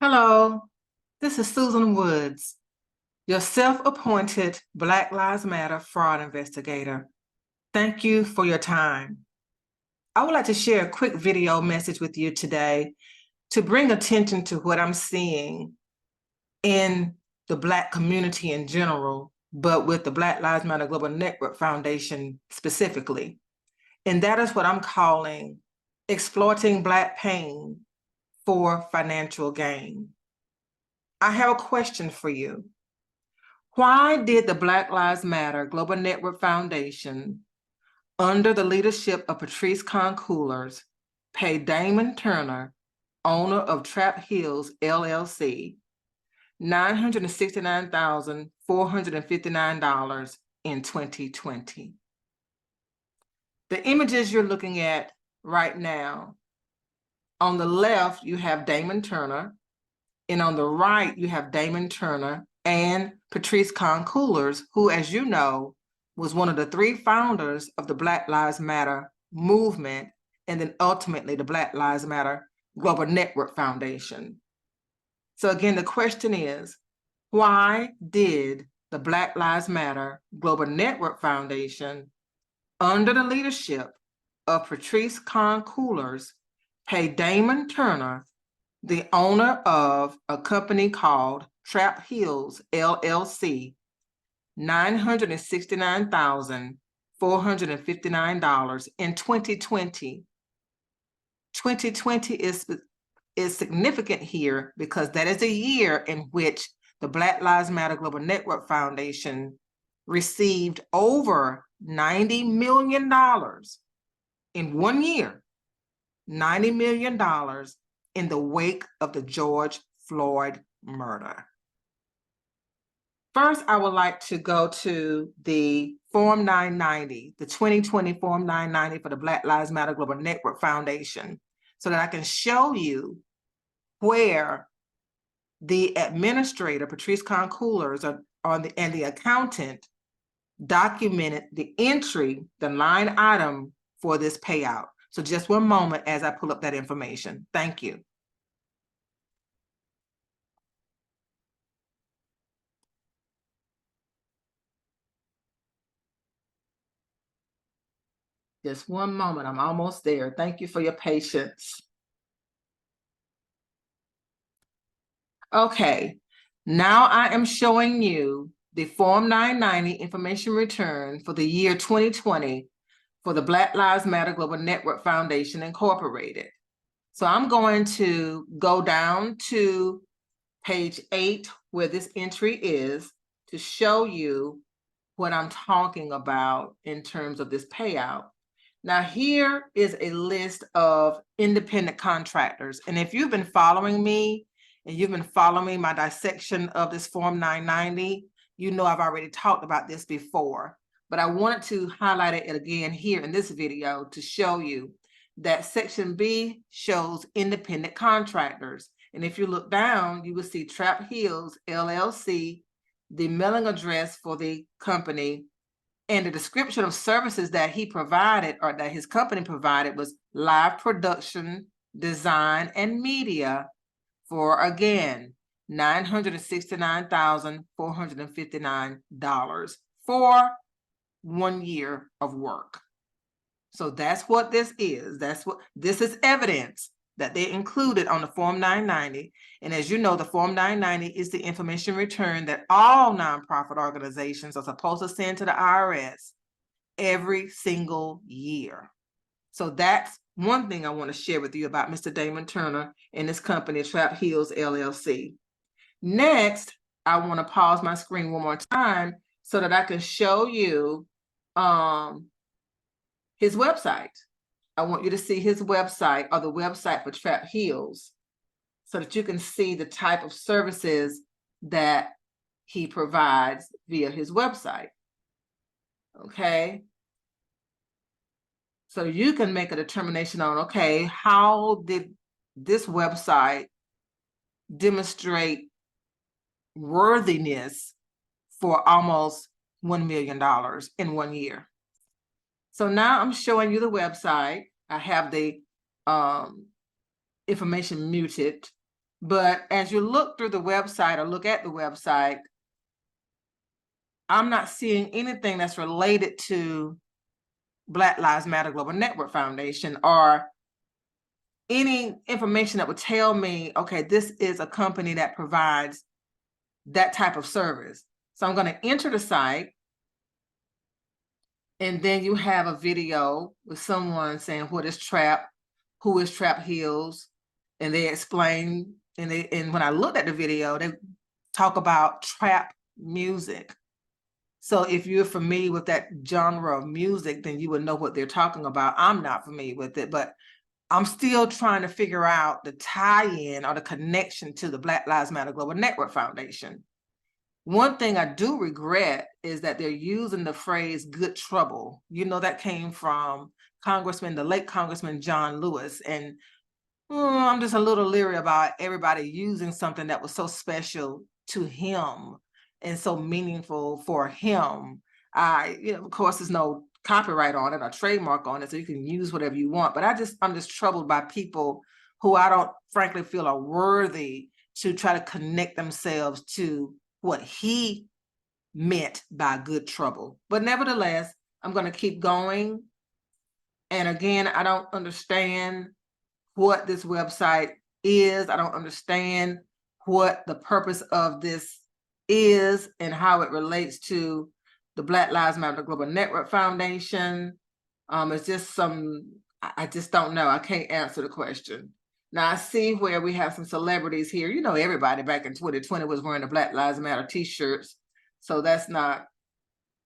Hello, this is Susan Woods, your self-appointed Black Lives Matter fraud investigator. Thank you for your time. I would like to share a quick video message with you today to bring attention to what I'm seeing in the Black community in general, but with the Black Lives Matter Global Network Foundation specifically. And that is what I'm calling exploiting Black pain for financial gain. I have a question for you. Why did the Black Lives Matter Global Network Foundation, under the leadership of Patrisse Khan Cullors, pay Damon Turner, owner of Trap Hills, LLC, $969,459 in 2020? The images you're looking at right now, on the left, you have Damon Turner, and on the right, you have Damon Turner and Patrisse Khan Cullors, who, as you know, was one of the three founders of the Black Lives Matter movement, and then ultimately the Black Lives Matter Global Network Foundation. So again, the question is, why did the Black Lives Matter Global Network Foundation, under the leadership of Patrisse Khan Cullors, pay Damon Turner, the owner of a company called Trap Hills, LLC, $969,459 in 2020? 2020 is significant here because that is a year in which the Black Lives Matter Global Network Foundation received over $90 million in 1 year, $90 million in the wake of the George Floyd murder. First, I would like to go to the Form 990, the 2020 Form 990 for the Black Lives Matter Global Network Foundation, so that I can show you where the administrator, Patrisse Khan Cullors, and the accountant documented the entry, the line item for this payout. So just one moment as I pull up that information. Thank you. Just one moment, I'm almost there. Thank you for your patience. Okay, now I am showing you the Form 990 information return for the year 2020 for the Black Lives Matter Global Network Foundation Incorporated. So I'm going to go down to page 8 where this entry is to show you what I'm talking about in terms of this payout. Now here is a list of independent contractors. And if you've been following me and you've been following my dissection of this Form 990, you know I've already talked about this before, but I wanted to highlight it again here in this video to show you that Section B shows independent contractors. And if you look down, you will see Trap Hills, LLC, the mailing address for the company, and the description of services that he provided or that his company provided was live production, design, and media for, again, $969,459 for 1 year of work. So that's what this is. This is evidence that they included on the Form 990. And as you know, the Form 990 is the information return that all nonprofit organizations are supposed to send to the IRS every single year. So that's one thing I want to share with you about Mr. Damon Turner and his company, Trap Hills, LLC. Next, I want to pause my screen one more time so that I can show you his website. I want you to see his website, or the website for Trap Hills, so that you can see the type of services that he provides via his website. Okay. So you can make a determination on, okay, how did this website demonstrate worthiness for almost $1 million in 1 year? So now I'm showing you the website. I have the information muted. But as you look through the website or look at the website, I'm not seeing anything that's related to Black Lives Matter Global Network Foundation or any information that would tell me, okay, this is a company that provides that type of service. So I'm going to enter the site, and then you have a video with someone saying what is trap, who is Trap Heals, and they explain, and when I looked at the video, they talk about trap music. So if you're familiar with that genre of music, then you would know what they're talking about. I'm not familiar with it, but I'm still trying to figure out the tie-in or the connection to the Black Lives Matter Global Network Foundation. One thing I do regret is that they're using the phrase good trouble. You know, that came from the late Congressman John Lewis. And I'm just a little leery about everybody using something that was so special to him and so meaningful for him. Of course, there's no copyright on it or trademark on it, so you can use whatever you want. But I'm just troubled by people who I don't frankly feel are worthy to try to connect themselves to what he meant by good trouble. But nevertheless, I'm going to keep going. And again, I don't understand what this website is. I don't understand what the purpose of this is and how it relates to the Black Lives Matter Global Network Foundation. It's just I just don't know. I can't answer the question. Now I see where we have some celebrities here. You know, everybody back in 2020 was wearing the Black Lives Matter t-shirts. So that's not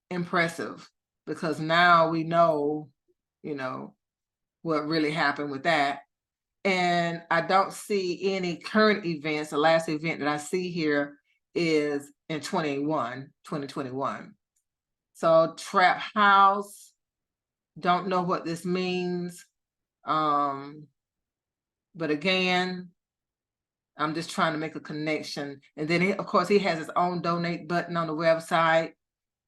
impressive because now we know, what really happened with that. And I don't see any current events. The last event that I see here is in 2021. So Trap House, don't know what this means. But again, I'm just trying to make a connection. And then, of course, he has his own donate button on the website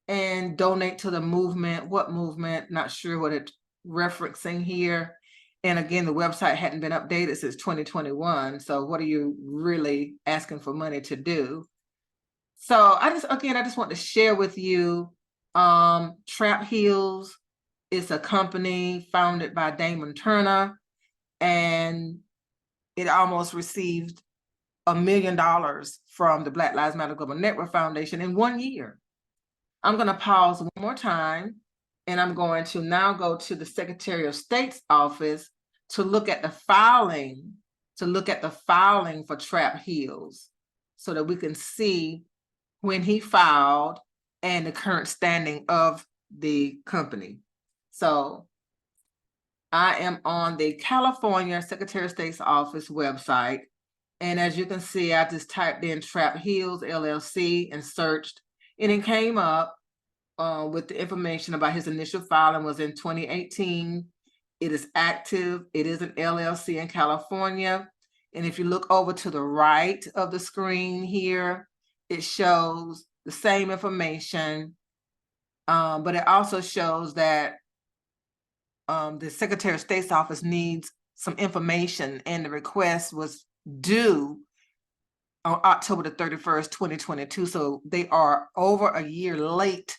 and donate to the movement. What movement? Not sure what it's referencing here. And again, the website hadn't been updated since 2021. So what are you really asking for money to do? So I just want to share with you, Trap Heals is a company founded by Damon Turner, and it almost received $1 million from the Black Lives Matter Global Network Foundation in 1 year. I'm going to pause one more time, and I'm going to now go to the Secretary of State's office to look at the filing, for Trap Heals so that we can see when he filed and the current standing of the company. So I am on the California Secretary of State's office website. And as you can see, I just typed in Trap Heals LLC and searched, and it came up with the information about his initial filing was in 2018. It is active. It is an LLC in California. And if you look over to the right of the screen here, it shows the same information, but it also shows that the Secretary of State's office needs some information, and the request was due on October the 31st, 2022. So they are over a year late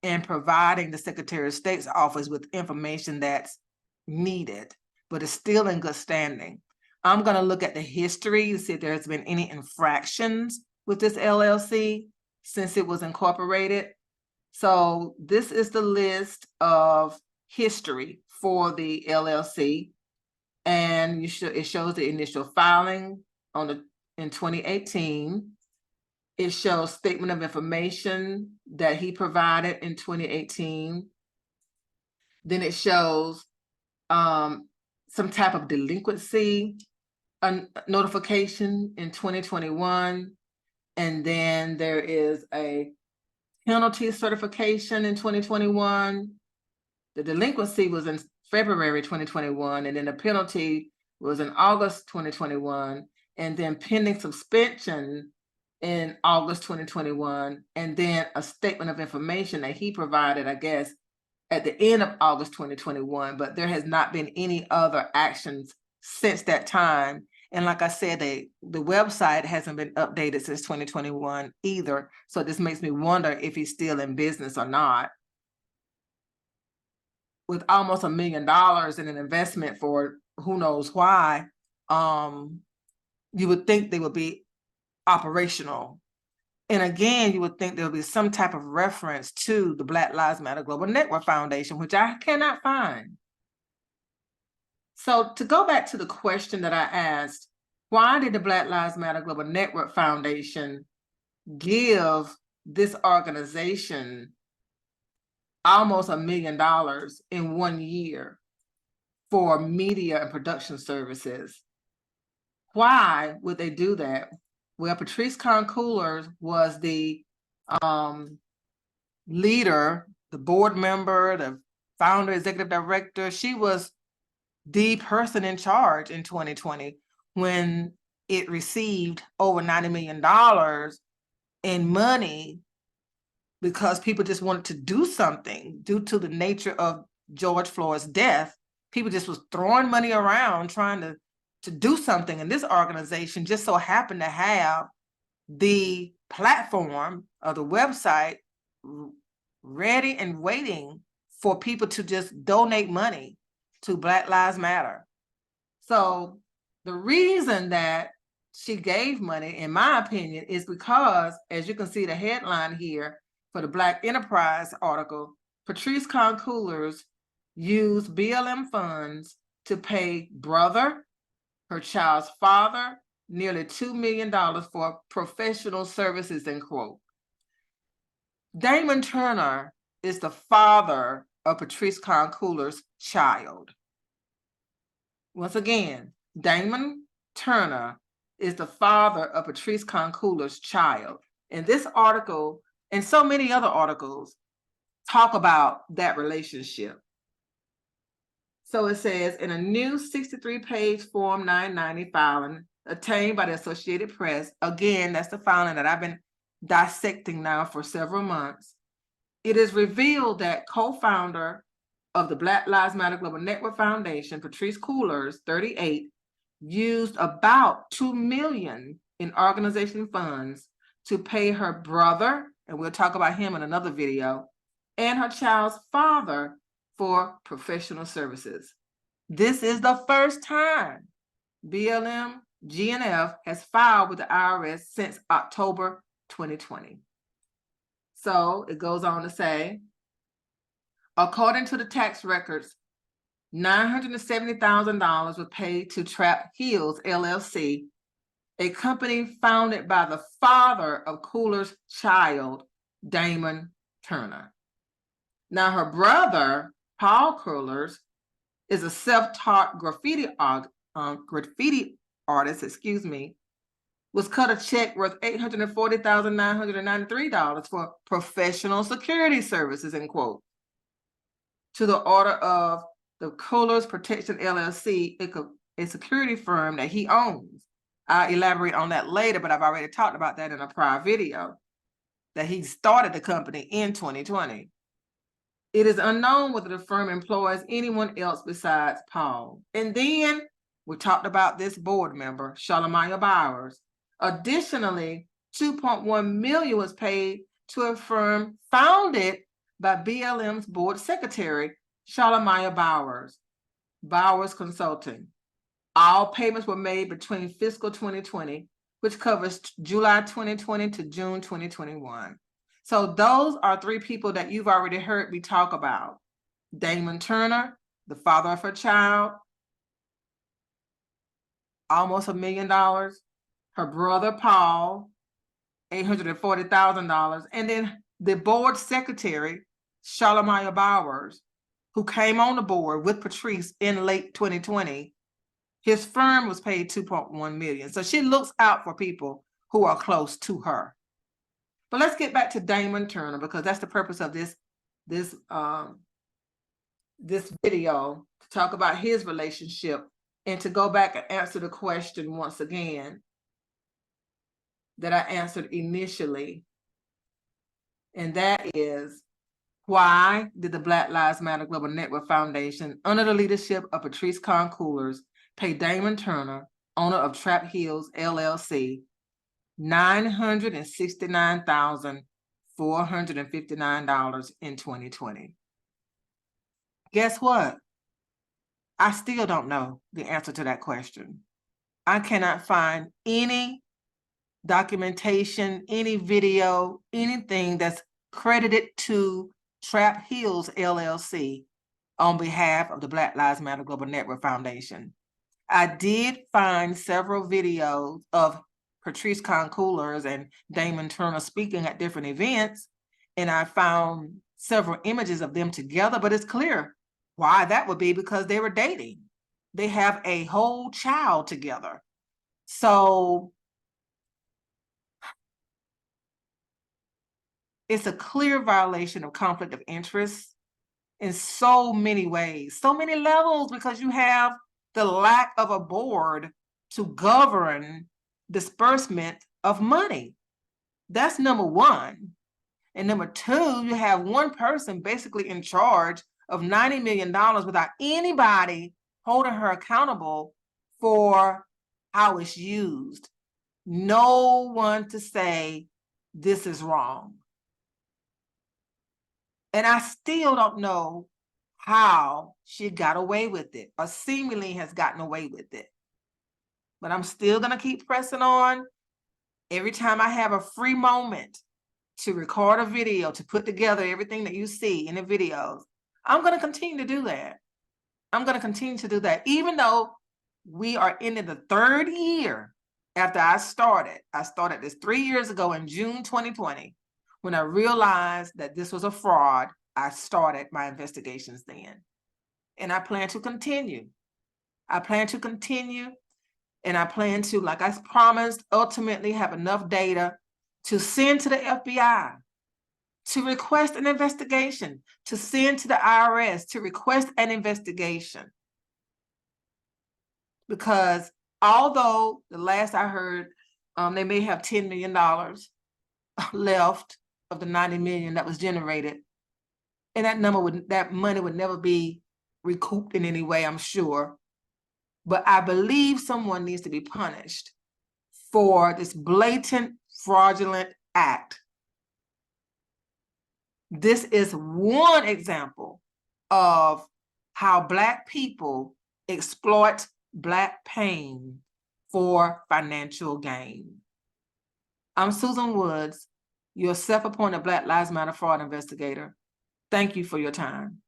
in providing the Secretary of State's office with information that's needed, but it's still in good standing. I'm going to look at the history to see if there's been any infractions with this LLC since it was incorporated. So this is the list of history for the LLC, and it shows the initial filing in 2018. It shows statement of information that he provided in 2018. Then it shows some type of delinquency notification in 2021. And then there is a penalty certification in 2021. The delinquency was in February 2021, and then the penalty was in August 2021, and then pending suspension in August 2021, and then a statement of information that he provided, I guess, at the end of August 2021, but there has not been any other actions since that time. And like I said, the website hasn't been updated since 2021 either. So this makes me wonder if he's still in business or not. With almost $1 million in an investment for who knows why, you would think they would be operational. And again, you would think there would be some type of reference to the Black Lives Matter Global Network Foundation, which I cannot find. So to go back to the question that I asked, why did the Black Lives Matter Global Network Foundation give this organization almost $1 million in 1 year for media and production services? Why would they do that? Well, Patrisse Khan Cullors was the leader, the board member, the founder, executive director. She was the person in charge in 2020 when it received over $90 million in money because people just wanted to do something due to the nature of George Floyd's death. People just was throwing money around trying to do something. And this organization just so happened to have the platform of the website ready and waiting for people to just donate money to Black Lives Matter. So the reason that she gave money, in my opinion, is because, as you can see the headline here for the Black Enterprise article, Patrisse Khan Cullors used BLM funds to pay brother, her child's father, nearly $2 million for professional services, end quote. Damon Turner is the father of Patrisse Khan Cullors' child. Once again, Damon Turner is the father of Patrisse Khan Cullors' child. And this article, and so many other articles, talk about that relationship. So it says, in a new 63-page Form 990 filing obtained by the Associated Press, again, that's the filing that I've been dissecting now for several months, it is revealed that co-founder of the Black Lives Matter Global Network Foundation, Patrisse Cullors, 38, used about $2 million in organization funds to pay her brother, and we'll talk about him in another video, and her child's father for professional services. This is the first time BLMGNF has filed with the IRS since October 2020. So it goes on to say, according to the tax records, $970,000 were paid to Trap Hills LLC, a company founded by the father of Cullors' child, Damon Turner. Now, her brother, Paul Cullors, is a self-taught graffiti artist, was cut a check worth $840,993 for professional security services, end quote, to the order of the Cullors Protection LLC, a security firm that he owns. I'll elaborate on that later, but I've already talked about that in a prior video, that he started the company in 2020. It is unknown whether the firm employs anyone else besides Paul. And then we talked about this board member, Shalomaya Bowers. Additionally, $2.1 million was paid to a firm founded by BLM's board secretary, Shalomaya Bowers, Bowers Consulting. All payments were made between fiscal 2020, which covers July 2020 to June 2021. So those are three people that you've already heard me talk about. Damon Turner, the father of her child, almost $1 million. Her brother, Paul, $840,000. And then the board secretary, Shalomaya Bowers, who came on the board with Patrisse in late 2020, his firm was paid $2.1 million. So she looks out for people who are close to her. But let's get back to Damon Turner, because that's the purpose of this video, to talk about his relationship and to go back and answer the question once again that I answered initially. And that is, why did the Black Lives Matter Global Network Foundation, under the leadership of Patrisse Khan Cullors, pay Damon Turner owner of Trap Hills LLC, $969,459 in 2020. Guess what? I still don't know the answer to that question. I cannot find any documentation, any video, anything that's credited to Trap Hills LLC on behalf of the Black Lives Matter Global Network Foundation. I did find several videos of Patrisse Khan Cullors and Damon Turner speaking at different events, and I found several images of them together, but it's clear why that would be, because they were dating. They have a whole child together. So it's a clear violation of conflict of interest in so many ways, so many levels, because you have the lack of a board to govern disbursement of money. That's number one. And number two, you have one person basically in charge of $90 million without anybody holding her accountable for how it's used. No one to say this is wrong. And I still don't know how she got away with it, or seemingly has gotten away with it. But I'm still gonna keep pressing on. Every time I have a free moment to record a video, to put together everything that you see in the videos, I'm gonna continue to do that. I'm gonna continue to do that, even though we are into the third year after I started. I started this 3 years ago in June 2020. When I realized that this was a fraud, I started my investigations then. And I plan to continue. I plan to continue, and I plan to, like I promised, ultimately have enough data to send to the FBI, to request an investigation, to send to the IRS, to request an investigation. Because although the last I heard, they may have $10 million left of the 90 million that was generated, and that money would never be recouped in any way, I'm sure. But I believe someone needs to be punished for this blatant, fraudulent act. This is one example of how Black people exploit Black pain for financial gain. I'm Susan Woods, your self-appointed Black Lives Matter fraud investigator. Thank you for your time.